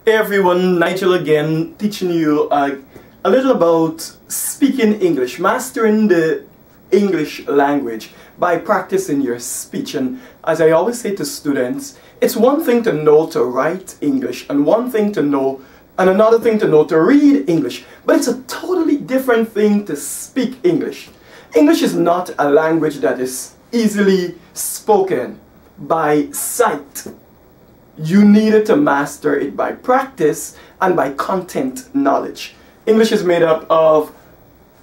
Hey everyone, Nigel again, teaching you a little about speaking English, mastering the English language by practicing your speech. And as I always say to students, it's one thing to know to write English and one thing to know and another thing to know to read English, but it's a totally different thing to speak English. English is not a language that is easily spoken by sight. You needed to master it by practice and by content knowledge. English is made up of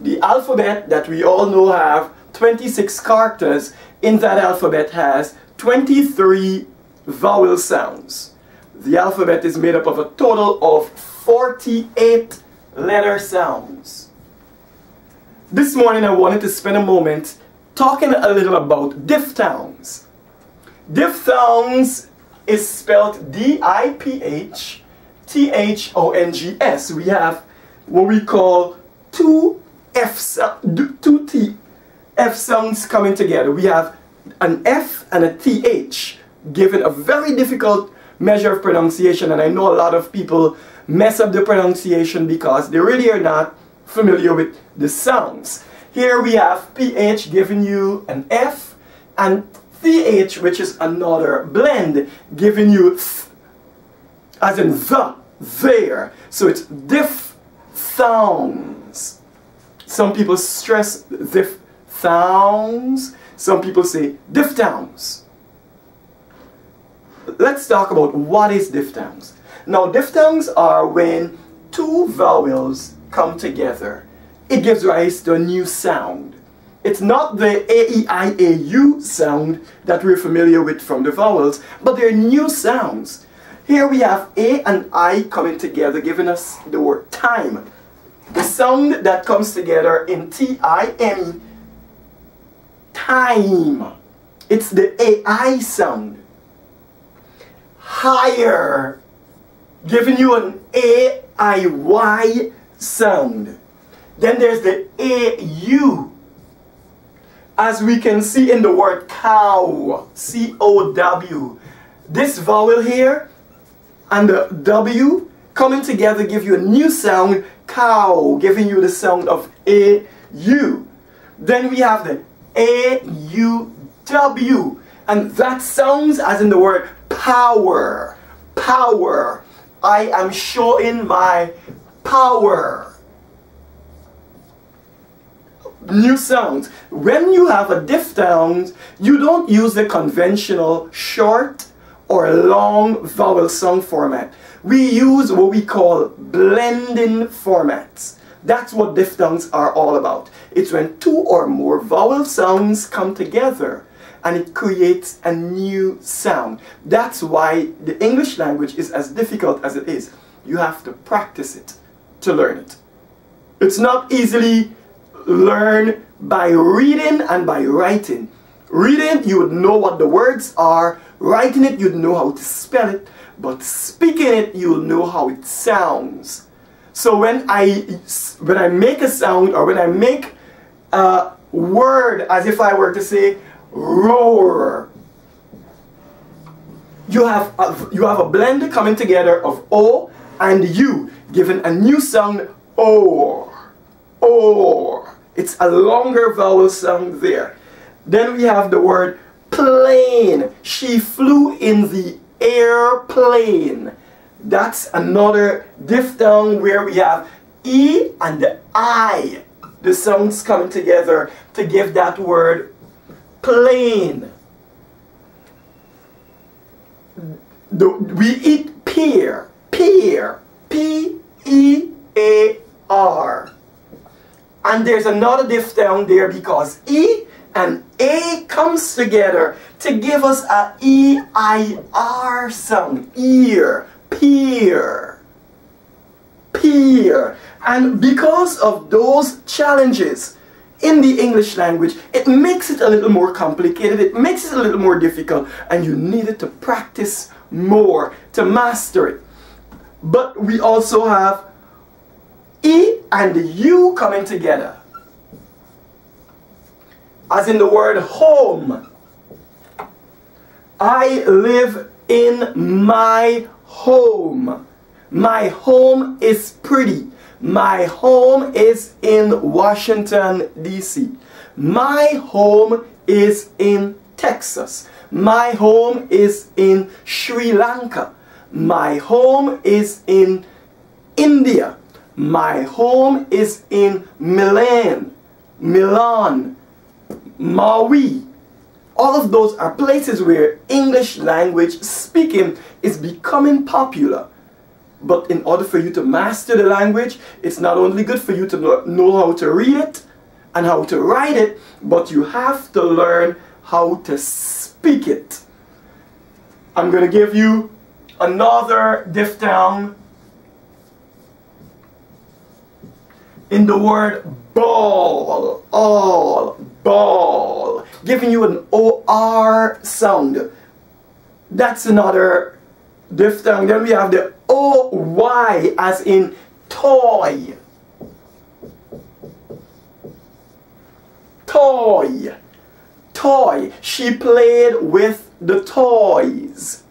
the alphabet that we all know have 26 characters. In that alphabet has 23 vowel sounds. The alphabet is made up of a total of 48 letter sounds. This morning I wanted to spend a moment talking a little about diphthongs. Diphthongs is spelled D-I-P-H-T-H-O-N-G-S. We have what we call two T F sounds coming together. We have an F and a TH, given a very difficult measure of pronunciation, and I know a lot of people mess up the pronunciation because they really are not familiar with the sounds. Here we have PH giving you an F, and TH, which is another blend, giving you th, as in the, there. So it's diphthongs. Some people stress diphthongs. Some people say diphthongs. Let's talk about what is diphthongs. Now, diphthongs are when two vowels come together. It gives rise to a new sound. It's not the A-E-I-A-U sound that we're familiar with from the vowels, but they're new sounds. Here we have A and I coming together, giving us the word time. The sound that comes together in T-I-M, time. It's the A-I sound. Higher, giving you an A-I-Y sound. Then there's the A-U. As we can see in the word cow, C-O-W, this vowel here and the W coming together give you a new sound, cow, giving you the sound of A-U. Then we have the A-U-W, and that sounds as in the word power, power. I am showing my power. New sounds. When you have a diphthong, you don't use the conventional short or long vowel sound format. We use what we call blending formats. That's what diphthongs are all about. It's when two or more vowel sounds come together and it creates a new sound. That's why the English language is as difficult as it is. You have to practice it to learn it. It's not easily learn by reading and by writing. Reading, you would know what the words are. Writing it, you'd know how to spell it. But speaking it, you'll know how it sounds. So when I make a sound, or when I make a word, as if I were to say roar, you have a blend coming together of O and U, giving a new sound, or. Or. It's a longer vowel sound there. Then we have the word plane. She flew in the airplane. That's another diphthong where we have E and the I. The sounds coming together to give that word plane. We eat pear. Pear. P-E-A-R. And there's another diphthong there because E and A comes together to give us a E-I-R sound. Ear, peer, peer. And because of those challenges in the English language, it makes it a little more complicated, it makes it a little more difficult, and you needed to practice more to master it. But we also have E and U coming together. As in the word home. I live in my home. My home is pretty. My home is in Washington, D.C. My home is in Texas. My home is in Sri Lanka. My home is in India. My home is in Milan, Maui. All of those are places where English language speaking is becoming popular. But in order for you to master the language, it's not only good for you to know how to read it and how to write it, but you have to learn how to speak it. I'm going to give you another diphthong in the word ball. Ball. Giving you an OR sound. That's another diphthong. Then we have the OY as in toy. Toy. Toy. She played with the toys.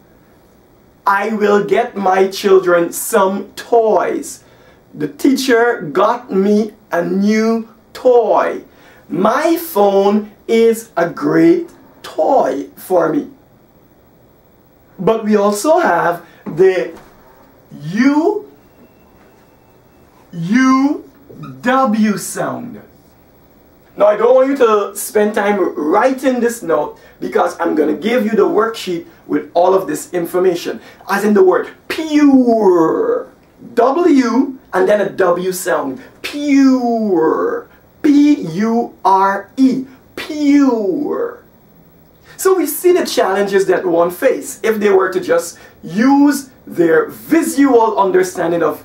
I will get my children some toys. The teacher got me a new toy. My phone is a great toy for me. But we also have the UW sound. Now I don't want you to spend time writing this note because I'm going to give you the worksheet with all of this information. As in the word pure. W and then a W sound. Pure. P-U-R-E. Pure. So we see the challenges that one face if they were to just use their visual understanding of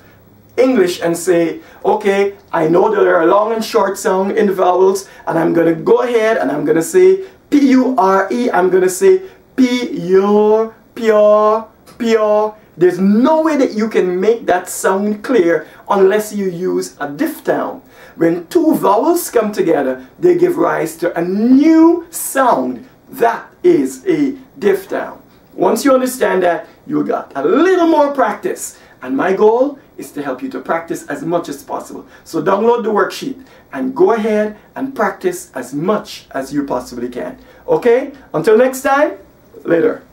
English and say, okay, I know that there are long and short sound in the vowels, and I'm going to go ahead and I'm going to say P-U-R-E, I'm going to say pure, pure, pure. There's no way that you can make that sound clear unless you use a diphthong. When two vowels come together, they give rise to a new sound. That is a diphthong. Once you understand that, you got a little more practice. And my goal is to help you to practice as much as possible. So download the worksheet and go ahead and practice as much as you possibly can. Okay? Until next time, later.